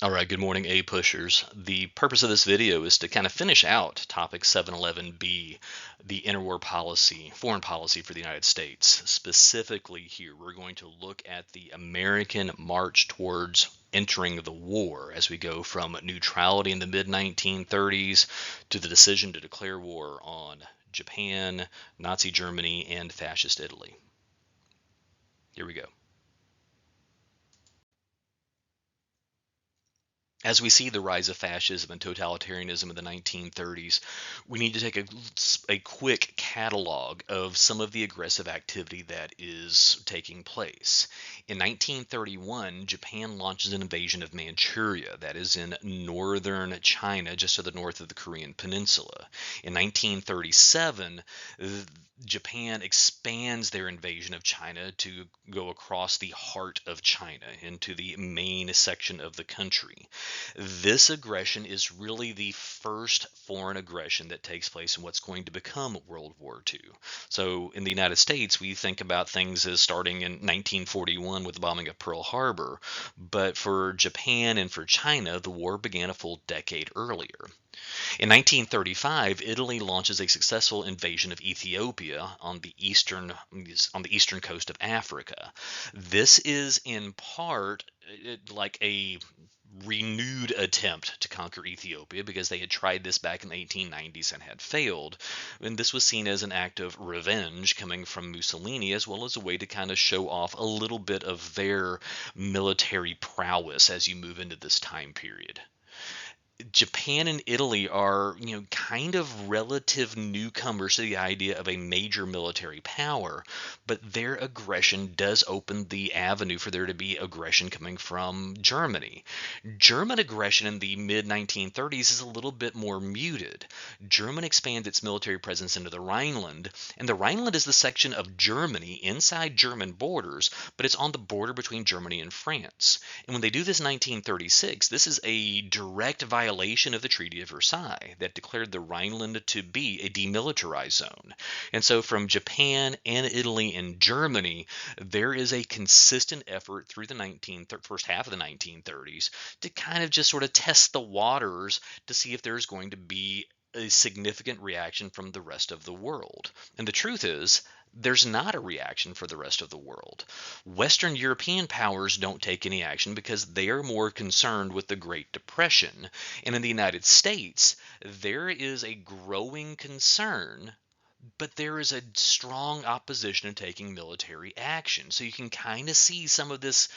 All right, good morning, A-pushers. The purpose of this video is to kind of finish out topic 711B, the interwar policy, foreign policy for the United States. Specifically here, we're going to look at the American march towards entering the war as we go from neutrality in the mid-1930s to the decision to declare war on Japan, Nazi Germany, and fascist Italy. Here we go. As we see the rise of fascism and totalitarianism in the 1930s, we need to take a quick catalog of some of the aggressive activity that is taking place. In 1931, Japan launches an invasion of Manchuria, that is in northern China, just to the north of the Korean Peninsula. In 1937, Japan expands their invasion of China to go across the heart of China into the main section of the country. This aggression is really the first foreign aggression that takes place in what's going to become World War II. So in the United States, we think about things as starting in 1941 with the bombing of Pearl Harbor, but for Japan and for China, the war began a full decade earlier. In 1935, Italy launches a successful invasion of Ethiopia on the eastern coast of Africa. This is in part like a renewed attempt to conquer Ethiopia because they had tried this back in the 1890s and had failed. And this was seen as an act of revenge coming from Mussolini, as well as a way to kind of show off a little bit of their military prowess as you move into this time period. Japan and Italy are, kind of relative newcomers to the idea of a major military power, but their aggression does open the avenue for there to be aggression coming from Germany. German aggression in the mid 1930s is a little bit more muted. Germany expands its military presence into the Rhineland, and the Rhineland is the section of Germany inside German borders, but it's on the border between Germany and France. And when they do this in 1936, this is a direct violation of the Treaty of Versailles that declared the Rhineland to be a demilitarized zone. And so from Japan and Italy and Germany, there is a consistent effort through the first half of the 1930s to kind of just sort of test the waters to see if there's going to be a significant reaction from the rest of the world. And the truth is, there's not a reaction for the rest of the world. Western European powers don't take any action because they are more concerned with the Great Depression. And in the United States, there is a growing concern, but there is a strong opposition to taking military action. So you can kind of see some of this,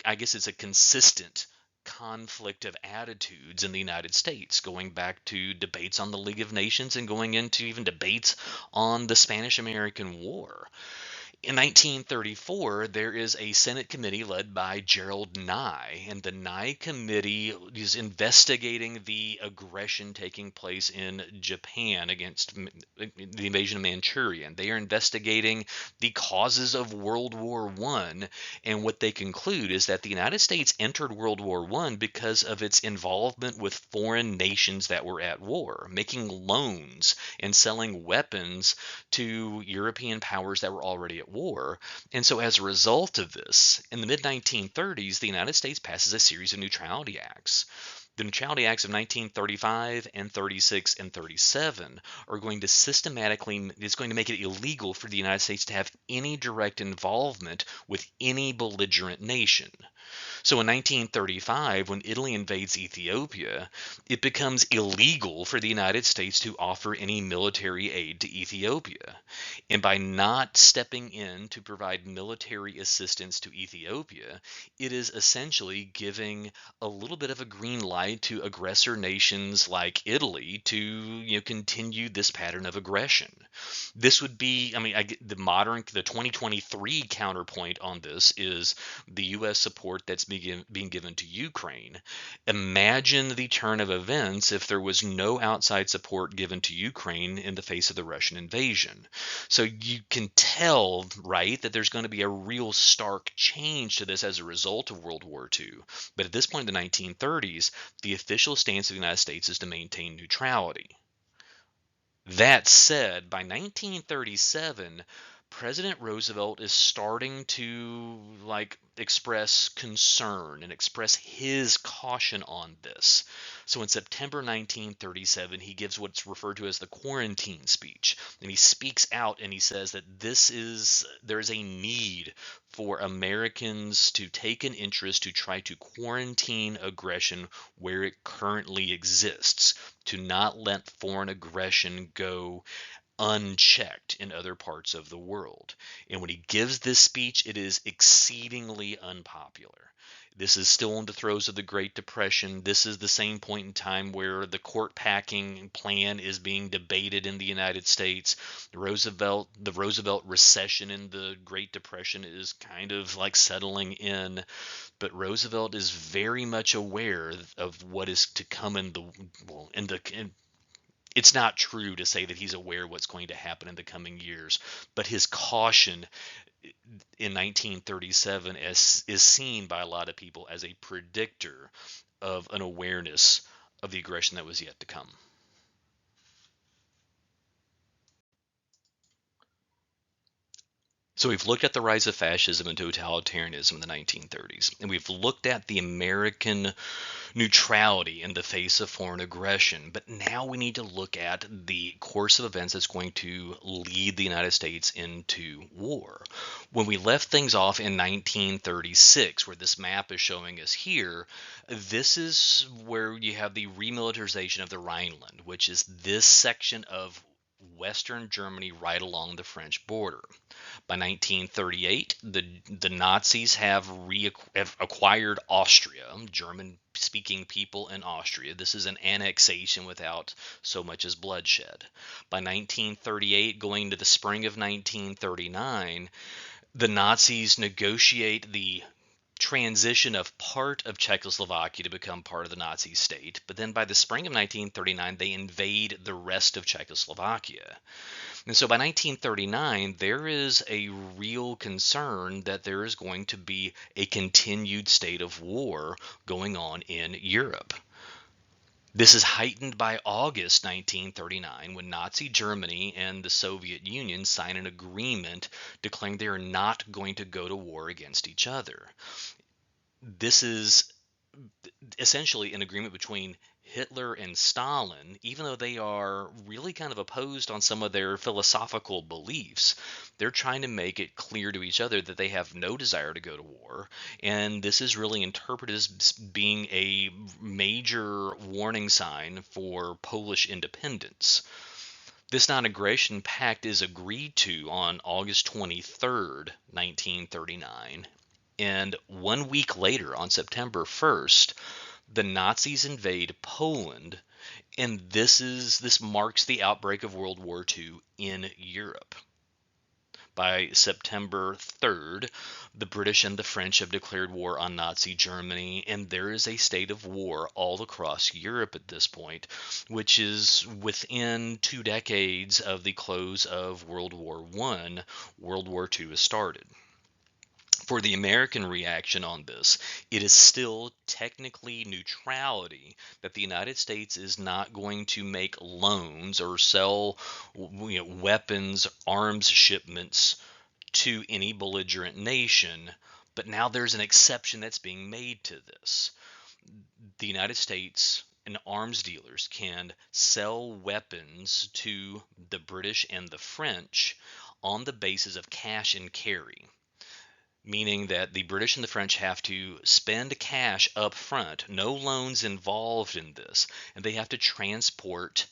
I guess it's a consistent conflict of attitudes in the United States, going back to debates on the League of Nations and going into even debates on the Spanish American War. In 1934, there is a Senate committee led by Gerald Nye, and the Nye committee is investigating the aggression taking place in Japan against the invasion of Manchuria. And they are investigating the causes of World War I, and what they conclude is that the United States entered World War I because of its involvement with foreign nations that were at war, making loans and selling weapons to European powers that were already at war. And so, as a result of this, in the mid 1930s, the United States passes a series of neutrality acts. The Neutrality Acts of 1935 and 36 and 37 are going to it's going to make it illegal for the United States to have any direct involvement with any belligerent nation. So in 1935, when Italy invades Ethiopia, it becomes illegal for the United States to offer any military aid to Ethiopia. And by not stepping in to provide military assistance to Ethiopia, it is essentially giving a little bit of a green light to aggressor nations like Italy to continue this pattern of aggression. This would be, I mean, the 2023 counterpoint on this is the U.S. support that's being given to Ukraine. Imagine the turn of events if there was no outside support given to Ukraine in the face of the Russian invasion. So you can tell, right, that there's going to be a real stark change to this as a result of World War II. But at this point in the 1930s, the official stance of the United States is to maintain neutrality. That said, by 1937, President Roosevelt is starting to express concern and express his caution on this. So in September 1937, he gives what's referred to as the quarantine speech, and he speaks out and he says that there is a need for Americans to take an interest to try to quarantine aggression where it currently exists, to not let foreign aggression go unchecked in other parts of the world. And when he gives this speech, it is exceedingly unpopular. This is still in the throes of the Great Depression. This is the same point in time where the court packing plan is being debated in the United States. The Roosevelt recession in the Great Depression is kind of like settling in, but Roosevelt is very much aware of what is to come it's not true to say that he's aware what's going to happen in the coming years, but his caution in 1937 is seen by a lot of people as a predictor of an awareness of the aggression that was yet to come. So we've looked at the rise of fascism and totalitarianism in the 1930s, and we've looked at the American neutrality in the face of foreign aggression. But now we need to look at the course of events that's going to lead the United States into war. When we left things off in 1936, where this map is showing us here, this is where you have the remilitarization of the Rhineland, which is this section of Western Germany right along the French border. By 1938, the Nazis have acquired Austria, German-speaking people in Austria. This is an annexation without so much as bloodshed. By 1938, going into the spring of 1939, the Nazis negotiate the transition of part of Czechoslovakia to become part of the Nazi state, but then by the spring of 1939, they invade the rest of Czechoslovakia. And so by 1939, there is a real concern that there is going to be a continued state of war going on in Europe. This is heightened by August 1939, when Nazi Germany and the Soviet Union sign an agreement declaring they are not going to go to war against each other. This is essentially an agreement between Hitler and Stalin, even though they are really kind of opposed on some of their philosophical beliefs. They're trying to make it clear to each other that they have no desire to go to war, and this is really interpreted as being a major warning sign for Polish independence. This non-aggression pact is agreed to on August 23rd, 1939, and 1 week later, on September 1st, the Nazis invade Poland, and this marks the outbreak of World War II in Europe. By September 3rd, the British and the French have declared war on Nazi Germany, and there is a state of war all across Europe at this point, which is within 2 decades of the close of World War I. World War II has started. For the American reaction on this, it is still technically neutrality, that the United States is not going to make loans or sell weapons, arms shipments to any belligerent nation. But now there's an exception that's being made to this. The United States and arms dealers can sell weapons to the British and the French on the basis of cash and carry, meaning that the British and the French have to spend cash up front, no loans involved in this, and they have to transport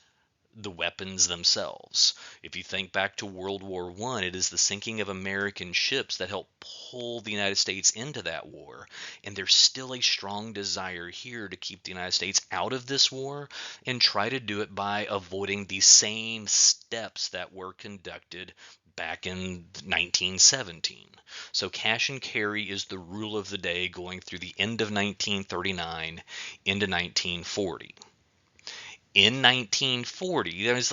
the weapons themselves. If you think back to World War I, it is the sinking of American ships that helped pull the United States into that war, and there's still a strong desire here to keep the United States out of this war and try to do it by avoiding the same steps that were conducted back in 1917. So cash and carry is the rule of the day going through the end of 1939 into 1940. In 1940, there's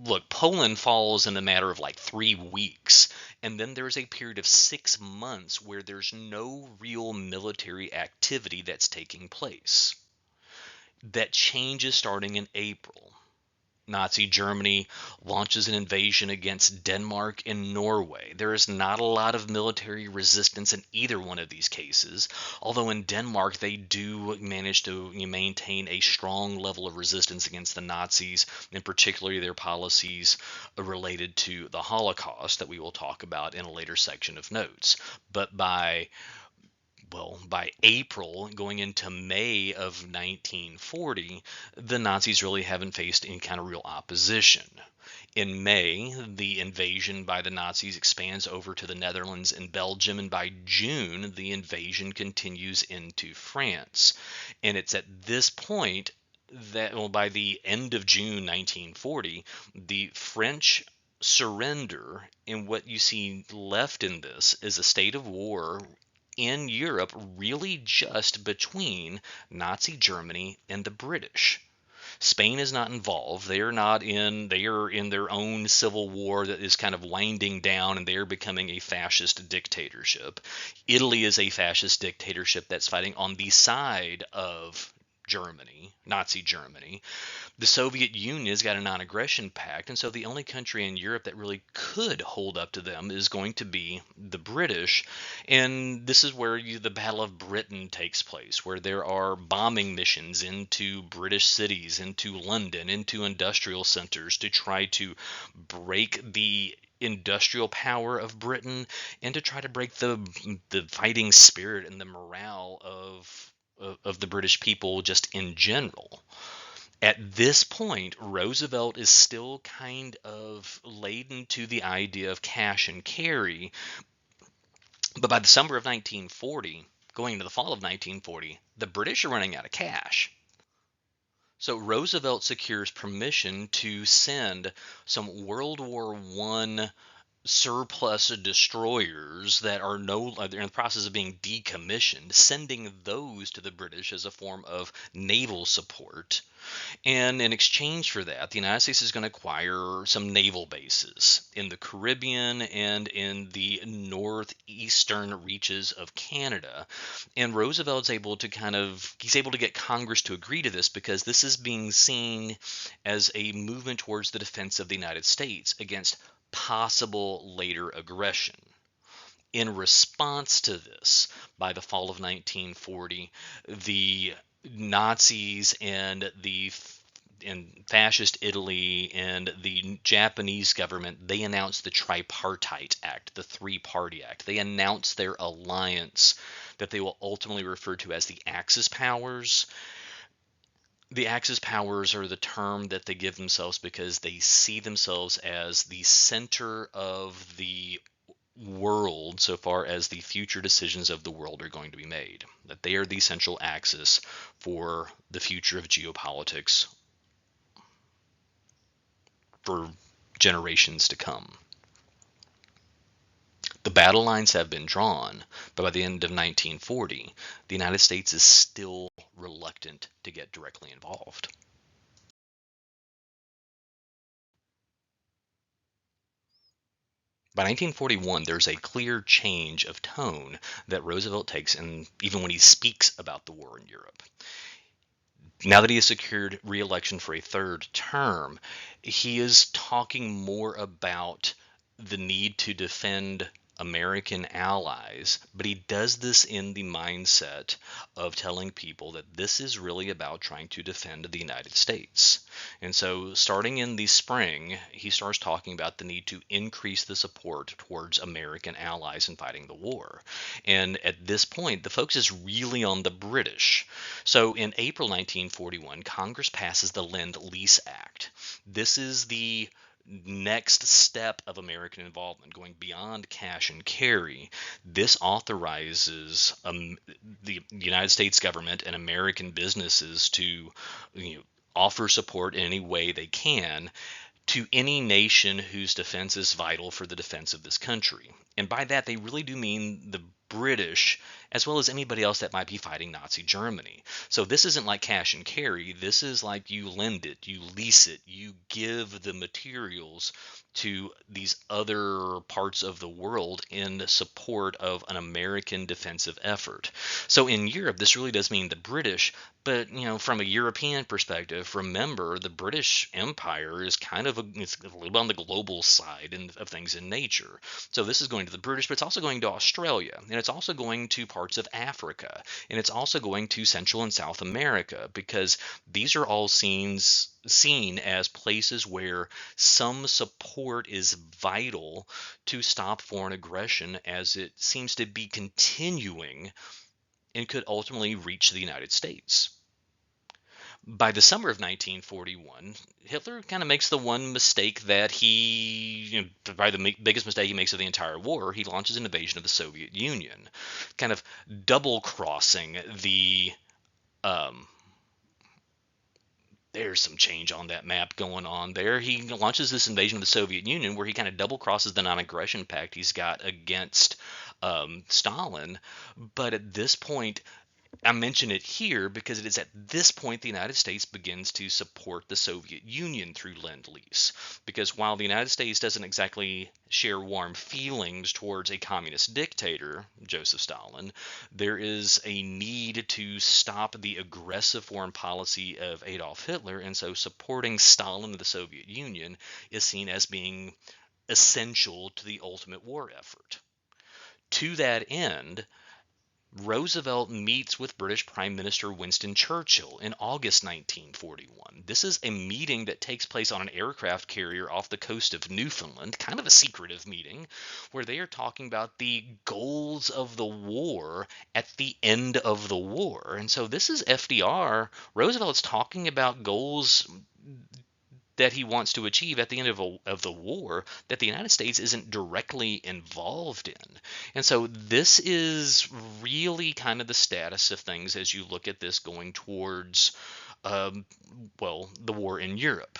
look, Poland falls in a matter of 3 weeks, and then there's a period of 6 months where there's no real military activity that's taking place. That changes starting in April. Nazi Germany launches an invasion against Denmark and Norway. There is not a lot of military resistance in either one of these cases, although in Denmark they do manage to maintain a strong level of resistance against the Nazis, and particularly their policies related to the Holocaust that we will talk about in a later section of notes. But by April, going into May of 1940, the Nazis really haven't faced any kind of real opposition. In May, the invasion by the Nazis expands over to the Netherlands and Belgium, and by June, the invasion continues into France. And it's at this point that, well, by the end of June 1940, the French surrender, and what you see left in this is a state of war in Europe, really just between Nazi Germany and the British. Spain is not involved. They are in their own civil war that is kind of winding down, and they are becoming a fascist dictatorship. Italy is a fascist dictatorship that's fighting on the side of Germany, Nazi Germany. The Soviet Union's got a non-aggression pact, and so the only country in Europe that really could hold up to them is going to be the British. And this is where the Battle of Britain takes place, where there are bombing missions into British cities, into London, into industrial centers to try to break the industrial power of Britain, and to try to break the fighting spirit and the morale of the British people just in general. At this point, Roosevelt is still kind of laden to the idea of cash and carry, but by the summer of 1940, going into the fall of 1940, the British are running out of cash. So Roosevelt secures permission to send some World War I surplus destroyers that are they're in the process of being decommissioned, sending those to the British as a form of naval support. And in exchange for that, the United States is going to acquire some naval bases in the Caribbean and in the northeastern reaches of Canada. And Roosevelt's able to he's able to get Congress to agree to this, because this is being seen as a movement towards the defense of the United States against possible later aggression. In response to this, by the fall of 1940, the Nazis and fascist Italy and the Japanese government, they announced the Tripartite Act, the Three-Party Act. They announced their alliance that they will ultimately refer to as the Axis powers. The Axis powers are the term that they give themselves because they see themselves as the center of the world so far as the future decisions of the world are going to be made. That they are the central axis for the future of geopolitics for generations to come. The battle lines have been drawn, but by the end of 1940, the United States is still reluctant to get directly involved. By 1941, there's a clear change of tone that Roosevelt takes, and even when he speaks about the war in Europe. Now that he has secured re-election for a third term, he is talking more about the need to defend American allies, but he does this in the mindset of telling people that this is really about trying to defend the United States. And so starting in the spring, he starts talking about the need to increase the support towards American allies in fighting the war. And at this point, the focus is really on the British. So in April 1941, Congress passes the Lend-Lease Act. This is the next step of American involvement, going beyond cash and carry. This authorizes the United States government and American businesses to offer support in any way they can to any nation whose defense is vital for the defense of this country. And by that, they really do mean the British, as well as anybody else that might be fighting Nazi Germany. So this isn't like cash and carry. This is like you lend it, you lease it, you give the materials to these other parts of the world in support of an American defensive effort. So in Europe, this really does mean the British, but from a European perspective, remember the British Empire is kind of it's a little on the global side of things in nature. So this is going to the British, but it's also going to Australia, and it's also going to parts of Africa, and it's also going to Central and South America, because these are all seen as places where some support is vital to stop foreign aggression as it seems to be continuing and could ultimately reach the United States. By the summer of 1941, Hitler kind of makes the one mistake that probably the biggest mistake he makes of the entire war. He launches an invasion of the Soviet Union, kind of double crossing the there's some change on that map going on there. He launches this invasion of the Soviet Union where he kind of double crosses the non-aggression pact he's got against Stalin. But at this point, I mention it here because it is at this point the United States begins to support the Soviet Union through Lend-Lease. Because while the United States doesn't exactly share warm feelings towards a communist dictator, Joseph Stalin, there is a need to stop the aggressive foreign policy of Adolf Hitler, and so supporting Stalin and the Soviet Union is seen as being essential to the ultimate war effort. To that end, Roosevelt meets with British Prime Minister Winston Churchill in August 1941. This is a meeting that takes place on an aircraft carrier off the coast of Newfoundland, kind of a secretive meeting, where they are talking about the goals of the war at the end of the war. And so this is FDR. Roosevelt's talking about goals that he wants to achieve at the end of the war that the United States isn't directly involved in. And so this is really kind of the status of things as you look at this going towards, the war in Europe.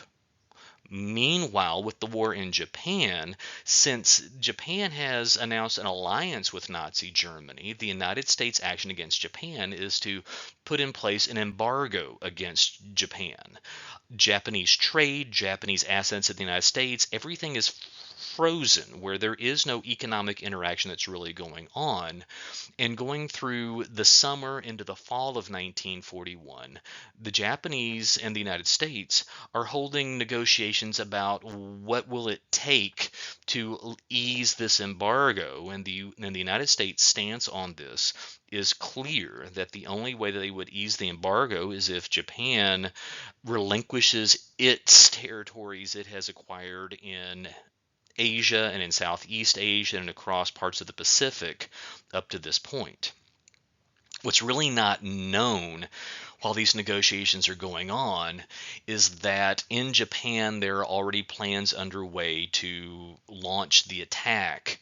Meanwhile, with the war in Japan, since Japan has announced an alliance with Nazi Germany, the United States' action against Japan is to put in place an embargo against Japan. Japanese trade, Japanese assets in the United States, everything is frozen, where there is no economic interaction that's really going on. And going through the summer into the fall of 1941, the Japanese and the United States are holding negotiations about what will it take to ease this embargo. And the United States' stance on this is clear, that the only way that they would ease the embargo is if Japan relinquishes its territories it has acquired in Asia and in Southeast Asia and across parts of the Pacific up to this point. What's really not known while these negotiations are going on is that in Japan there are already plans underway to launch the attack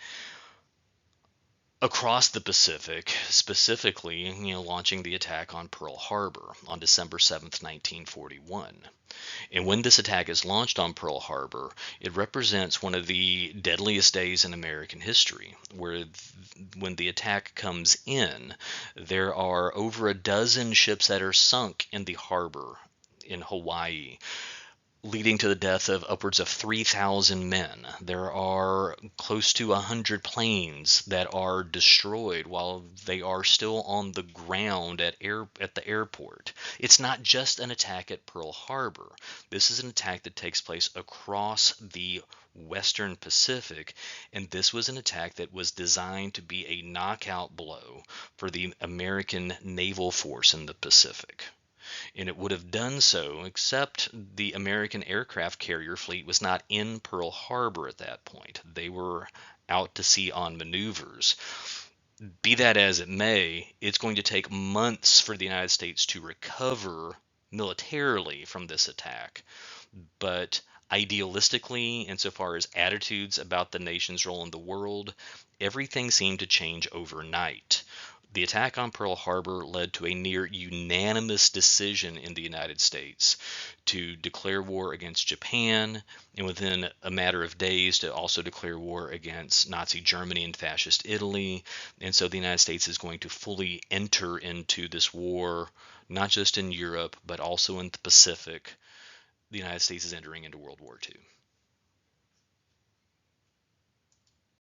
across the Pacific, specifically, launching the attack on Pearl Harbor on December 7th, 1941. And when this attack is launched on Pearl Harbor, it represents one of the deadliest days in American history, where when the attack comes in, there are over a dozen ships that are sunk in the harbor in Hawaii, leading to the death of upwards of 3,000 men. There are close to 100 planes that are destroyed while they are still on the ground at the airport. It's not just an attack at Pearl Harbor. This is an attack that takes place across the Western Pacific, and this was an attack that was designed to be a knockout blow for the American naval force in the Pacific. And it would have done so, except the American aircraft carrier fleet was not in Pearl Harbor at that point. They were out to sea on maneuvers. Be that as it may, it's going to take months for the United States to recover militarily from this attack. But idealistically, insofar as attitudes about the nation's role in the world, everything seemed to change overnight. The attack on Pearl Harbor led to a near unanimous decision in the United States to declare war against Japan, and within a matter of days to also declare war against Nazi Germany and fascist Italy. And so the United States is going to fully enter into this war, not just in Europe, but also in the Pacific. The United States is entering into World War II.